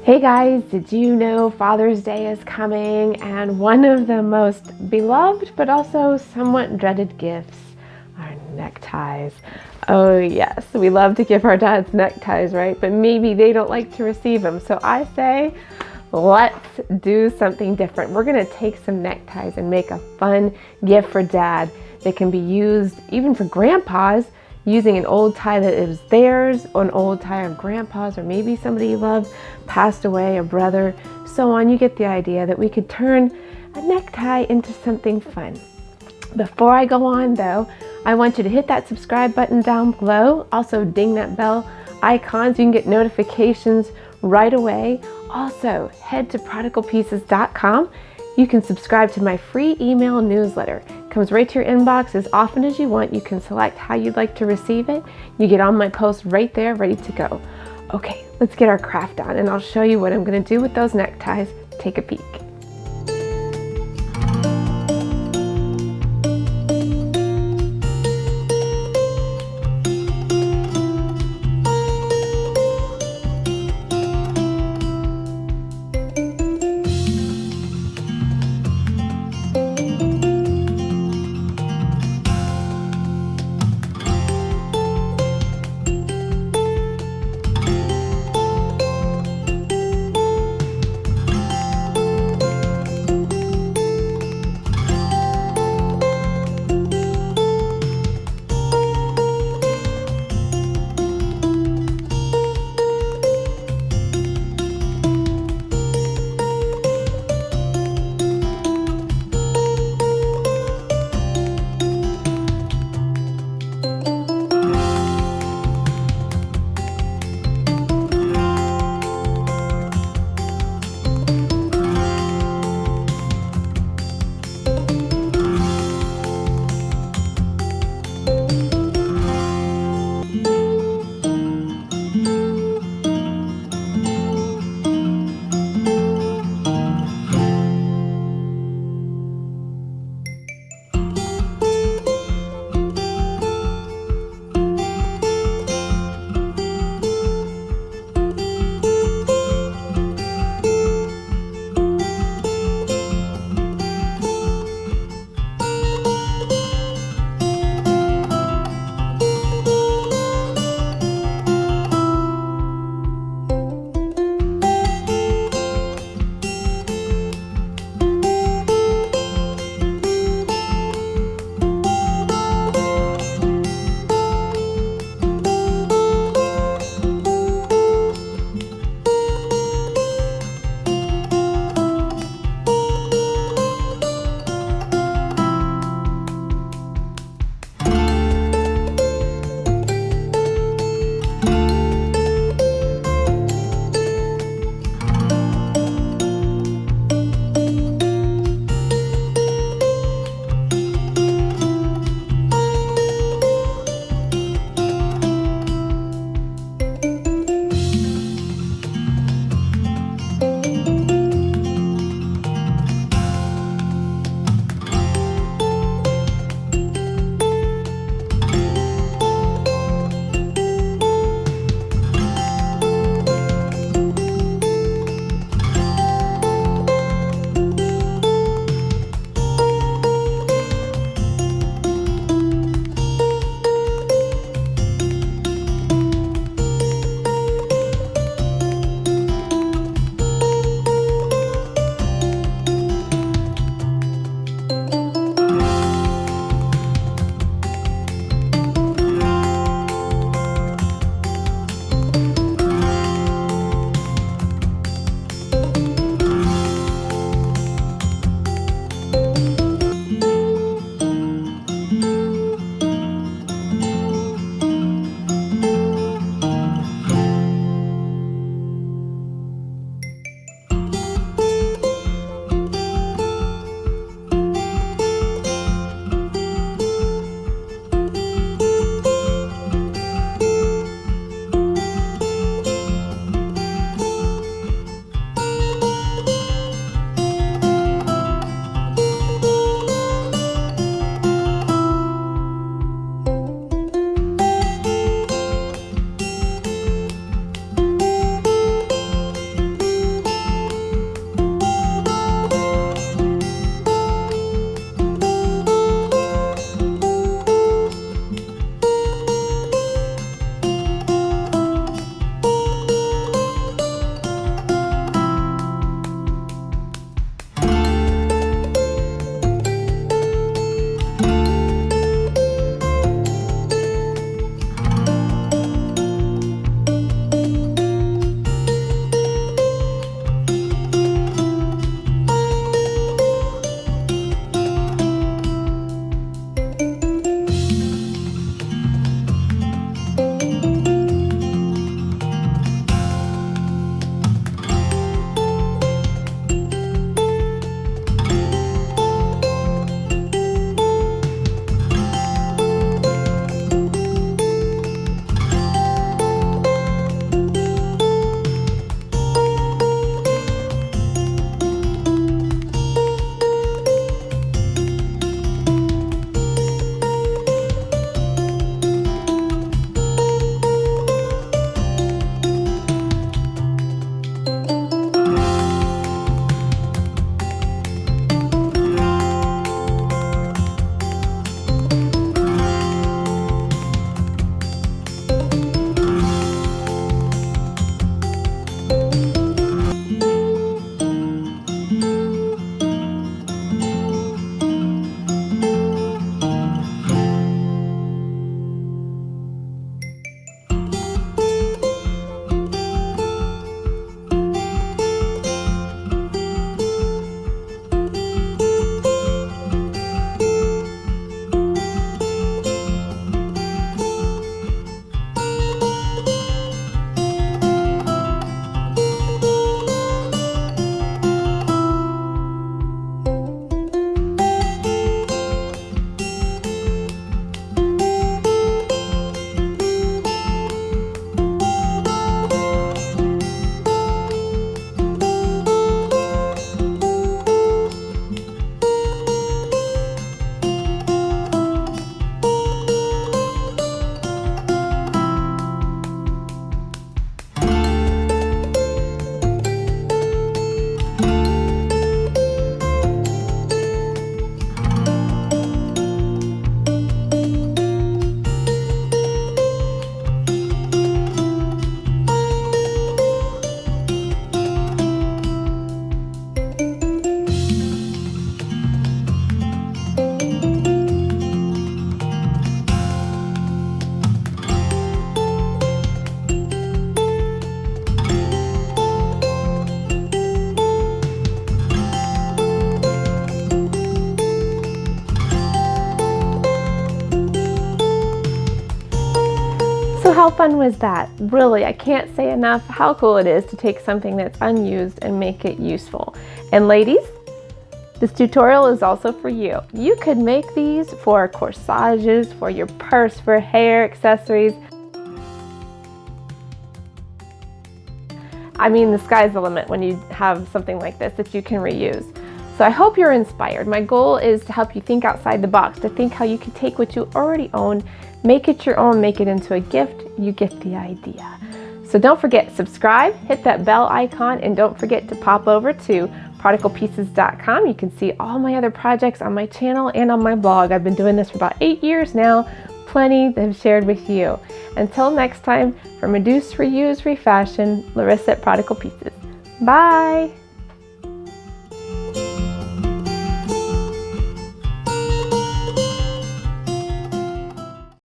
Hey guys, did you know Father's Day is coming, and one of the most beloved but also somewhat dreaded gifts are neckties. Oh yes, we love to give our dads neckties, right? But maybe they don't like to receive them. So I say, let's do something different. We're gonna take some neckties and make a fun gift for dad that can be used even for grandpas, using an old tie that is theirs, or an old tie of grandpa's, or maybe somebody you love passed away, a brother, so on. You get the idea that we could turn a necktie into something fun. Before I go on though, I want you to hit that subscribe button down below. Also ding that bell icon so you can get notifications right away. Also head to prodigalpieces.com. You can subscribe to my free email newsletter. It comes right to your inbox as often as you want. You can select how you'd like to receive it. You get on my post right there, ready to go. Okay, let's get our craft on and I'll show you what I'm gonna do with those neckties. Take a peek. fun was that? Really, I can't say enough how cool it is to take something that's unused and make it useful. And ladies, this tutorial is also for you. You could make these for corsages, for your purse, for hair accessories. I mean, the sky's the limit when you have something like this that you can reuse. So I hope you're inspired. My goal is to help you think outside the box, to think how you can take what you already own, make it your own, make it into a gift. You get the idea. So don't forget, subscribe, hit that bell icon, and don't forget to pop over to prodigalpieces.com. You can see all my other projects on my channel and on my blog. I've been doing this for about 8 years now. Plenty that I've shared with you. Until next time, from Reduce, Reuse, Refashion, Larissa at Prodigal Pieces. Bye!